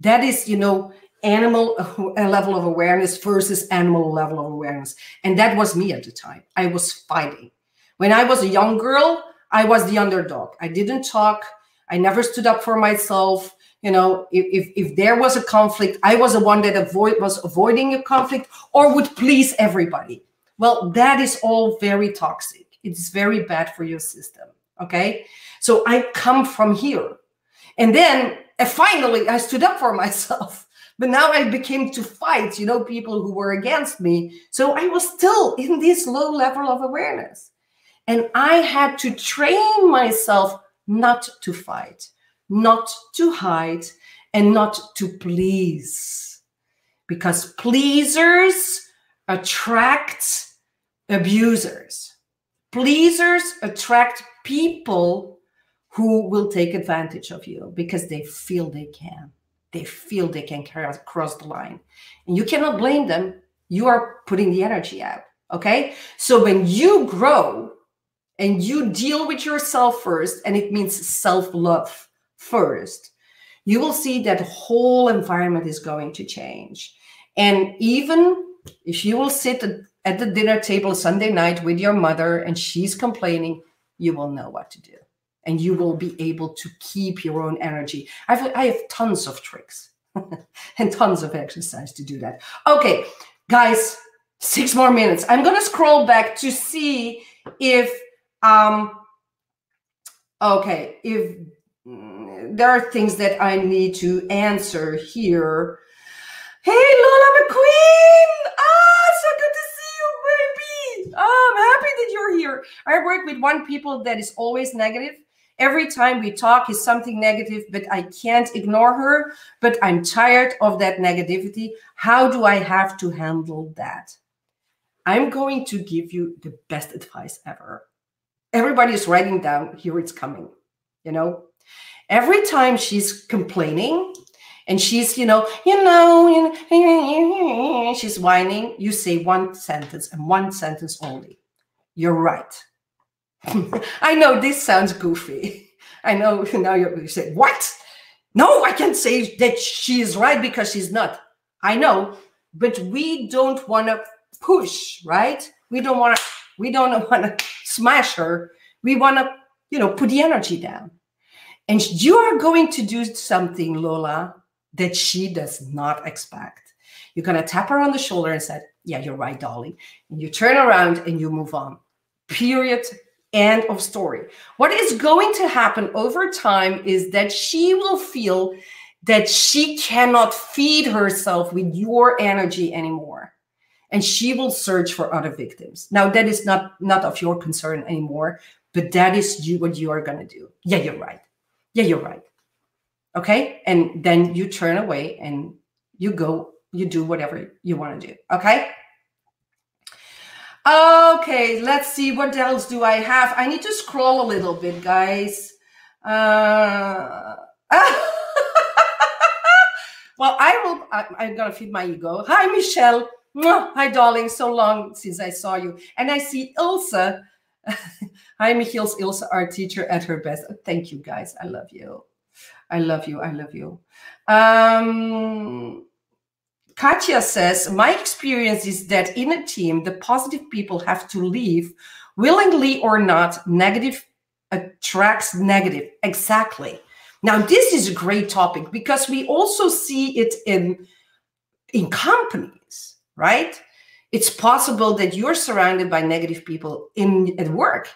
S1: That is, you know, animal level of awareness versus animal level of awareness. And that was me at the time. I was fighting. When I was a young girl, I was the underdog. I didn't talk. I never stood up for myself. You know, if there was a conflict, I was the one that was avoiding a conflict or would please everybody. Well, that is all very toxic. It's very bad for your system. Okay. So I come from here. And then finally I stood up for myself. But now I became to fight, you know, people who were against me. So I was still in this low level of awareness. And I had to train myself not to fight, not to hide, and not to please. Because pleasers attract abusers. Pleasers attract people who will take advantage of you because they feel they can. They feel they can cross the line. And you cannot blame them. You are putting the energy out, okay? So when you grow and you deal with yourself first, and it means self-love first, you will see that the whole environment is going to change. And even if you will sit at the dinner table Sunday night with your mother and she's complaining, you will know what to do. And you will be able to keep your own energy. I have tons of tricks and tons of exercise to do that. Okay, guys, 6 more minutes. I'm going to scroll back to see if, if there are things that I need to answer here. Hey, Lola McQueen! So good to see you, baby! I'm happy that you're here. I work with one people that is always negative. Every time we talk is something negative, but I can't ignore her. But I'm tired of that negativity. How do I have to handle that? I'm going to give you the best advice ever. Everybody is writing down, here it's coming, you know? Every time she's complaining and she's, she's whining, you say one sentence and one sentence only. You're right. I know this sounds goofy. I know now you say, what? No, I can't say that she is right because she's not. I know, but we don't want to push, right? We don't want to smash her. We want to, put the energy down. And you are going to do something, Lola, that she does not expect. You're going to tap her on the shoulder and say, yeah, you're right, darling. And you turn around and you move on. Period. End of story. What is going to happen over time is that she will feel that she cannot feed herself with your energy anymore. And she will search for other victims. Now, that is not of your concern anymore, but that is what you are going to do. Yeah, you're right. Yeah, you're right. Okay? And then you turn away and you go, you do whatever you want to do. Okay? Okay, let's see. What else do I have? I need to scroll a little bit, guys. Well, I'm going to feed my ego. Hi, Michelle. Hi, darling. So long since I saw you. And I see Ilse. Hi, Michiels. Ilse, our teacher at her best. Thank you, guys. I love you. I love you. I love you. Katja says, my experience is that in a team, the positive people have to leave willingly or not. Negative attracts negative. Exactly. Now, this is a great topic because we also see it in companies, right? It's possible that you're surrounded by negative people at work.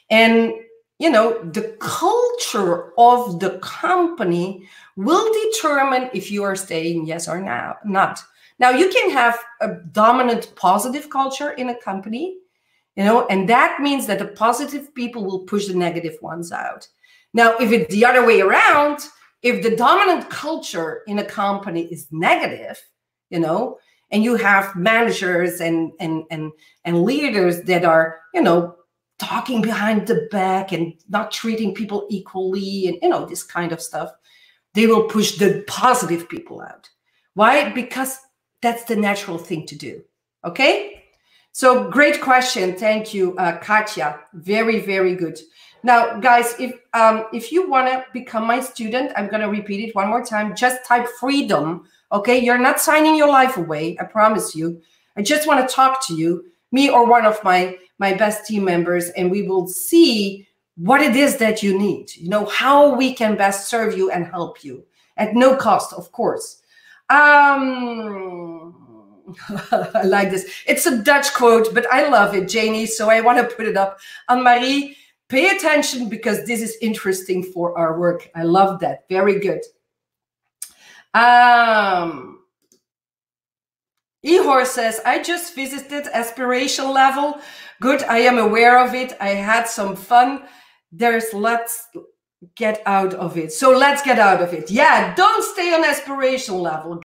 S1: And, you know, the culture of the company will determine if you are staying, yes or no, not. Now, you can have a dominant positive culture in a company, you know, and that means that the positive people will push the negative ones out. Now, if it's the other way around, if the dominant culture in a company is negative, you know, and you have managers and leaders that are, you know, talking behind the back and not treating people equally and, you know, this kind of stuff, they will push the positive people out. Why? Because that's the natural thing to do. Okay? So great question. Thank you, Katja. Very, very good. Now, guys, if you want to become my student, I'm going to repeat it one more time. Just type freedom. Okay? You're not signing your life away. I promise you. I just want to talk to you, me or one of my best team members, and we will see what it is that you need, you know, how we can best serve you and help you at no cost, of course. I like this. It's a Dutch quote, but I love it, Janie, so I want to put it up. Anne-Marie, pay attention because this is interesting for our work. I love that. Very good. Ihor says, I just visited aspiration level. Good, I am aware of it. I had some fun. Let's get out of it. So let's get out of it. Yeah, don't stay on aspiration level.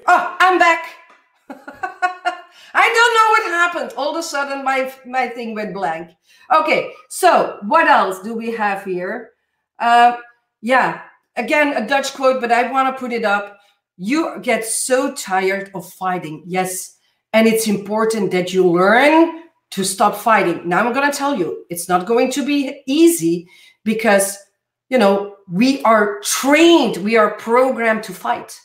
S1: Oh, I'm back. I don't know what happened. All of a sudden, my thing went blank. Okay, so what else do we have here? Yeah, again, a Dutch quote, but I want to put it up. You get so tired of fighting. Yes, and it's important that you learn to stop fighting. Now I'm going to tell you, it's not going to be easy because, you know, we are trained, we are programmed to fight.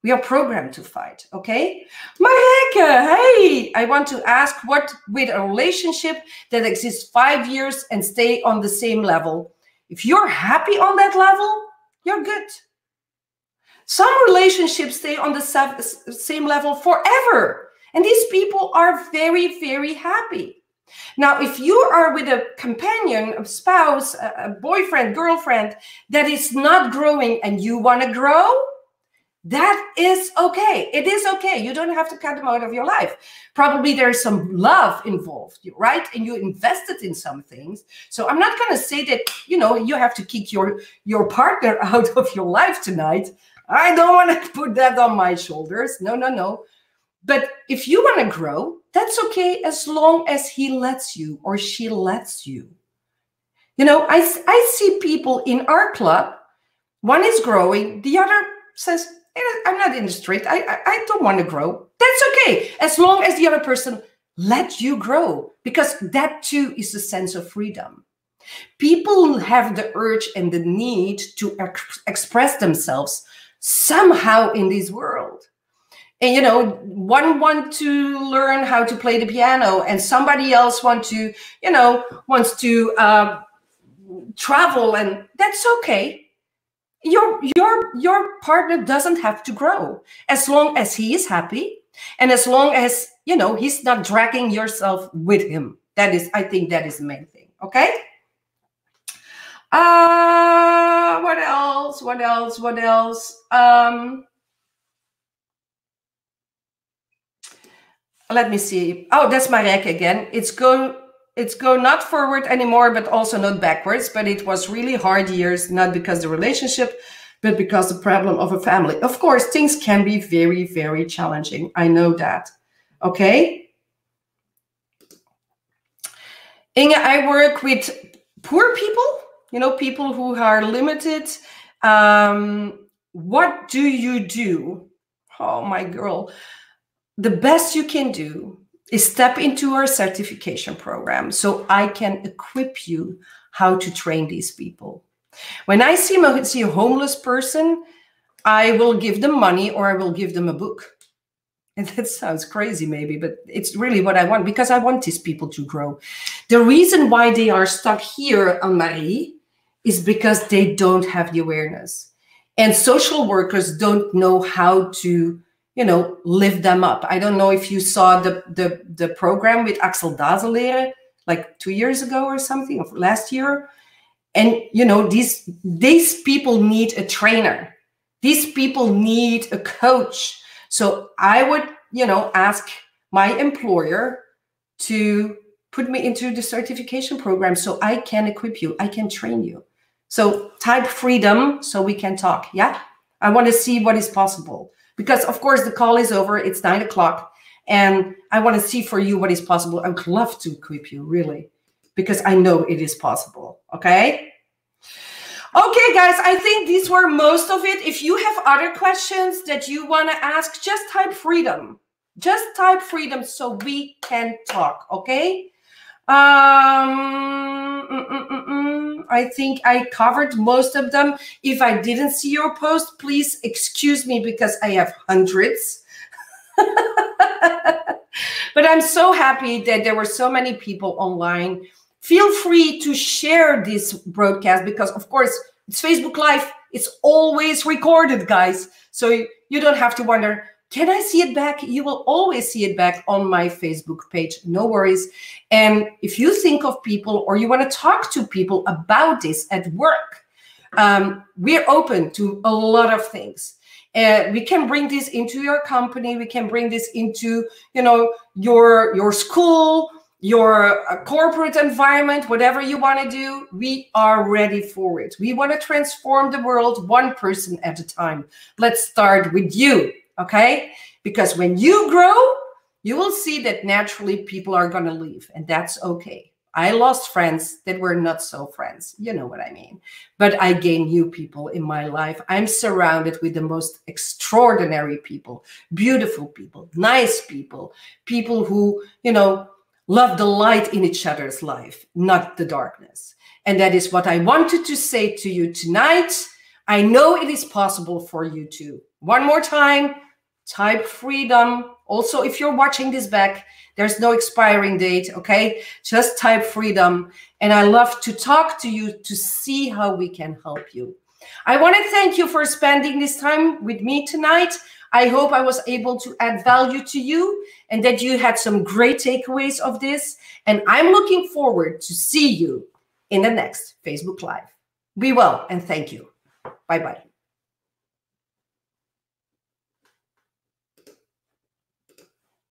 S1: We are programmed to fight, okay? Marike, hey, I want to ask, what with a relationship that exists 5 years and stay on the same level? If you're happy on that level, you're good. Some relationships stay on the same level forever. And these people are very, very happy. Now, if you are with a companion, a spouse, a boyfriend, girlfriend that is not growing and you want to grow, that is okay. It is okay. You don't have to cut them out of your life. Probably there's some love involved, right? And you invested in some things. So I'm not going to say that, you know, you have to kick your partner out of your life tonight. I don't want to put that on my shoulders. No, no, no. But if you want to grow, that's okay as long as he lets you or she lets you. You know, I see people in our club, one is growing, the other says, I'm not in the street. I don't want to grow. That's okay. As long as the other person lets you grow, because that too is a sense of freedom. People have the urge and the need to express themselves somehow in this world. And, you know, one wants to learn how to play the piano and somebody else wants to travel, and that's okay. Your partner doesn't have to grow as long as he is happy and as long as, you know, he's not dragging yourself with him. I think that is the main thing. Okay. What else? What else? What else? Let me see. Oh, that's Marek again. It's go not forward anymore, but also not backwards. But it was really hard years, not because the relationship, but because the problem of a family. Of course, things can be very, very challenging. I know that. Okay? Inge, I work with poor people, you know, people who are limited. What do you do? Oh, my girl. The best you can do is step into our certification program so I can equip you how to train these people. When I see a homeless person, I will give them money or I will give them a book. And that sounds crazy maybe, but it's really what I want, because I want these people to grow. The reason why they are stuck here, Anne-Marie, is because they don't have the awareness. And social workers don't know how to, you know, lift them up. I don't know if you saw the program with Axel Dazelere like 2 years ago or something, or last year. And, you know, these people need a trainer. These people need a coach. So I would, you know, ask my employer to put me into the certification program so I can equip you, I can train you. So type freedom so we can talk, yeah? I want to see what is possible. Because, of course, the call is over, it's 9 o'clock, and I want to see for you what is possible. I would love to equip you, really, because I know it is possible, okay? Okay, guys, I think these were most of it. If you have other questions that you want to ask, just type freedom. Just type freedom so we can talk, okay? I think I covered most of them. If I didn't see your post, please excuse me because I have hundreds. But I'm so happy that there were so many people online. Feel free to share this broadcast because, of course, it's Facebook Live. It's always recorded, guys. So you don't have to wonder, can I see it back? You will always see it back on my Facebook page. No worries. And if you think of people or you want to talk to people about this at work, we're open to a lot of things. We can bring this into your company. We can bring this into, you know, your school, your corporate environment, whatever you want to do. We are ready for it. We want to transform the world one person at a time. Let's start with you, okay? Because when you grow, you will see that naturally people are going to leave, and that's okay. I lost friends that were not so friends. You know what I mean. But I gained new people in my life. I'm surrounded with the most extraordinary people, beautiful people, nice people, people who, you know, love the light in each other's life, not the darkness. And that is what I wanted to say to you tonight. I know it is possible for you too. One more time, type freedom. Also, if you're watching this back, there's no expiring date, okay? Just type freedom. And I love to talk to you to see how we can help you. I want to thank you for spending this time with me tonight. I hope I was able to add value to you and that you had some great takeaways of this. And I'm looking forward to see you in the next Facebook Live. Be well and thank you. Bye-bye.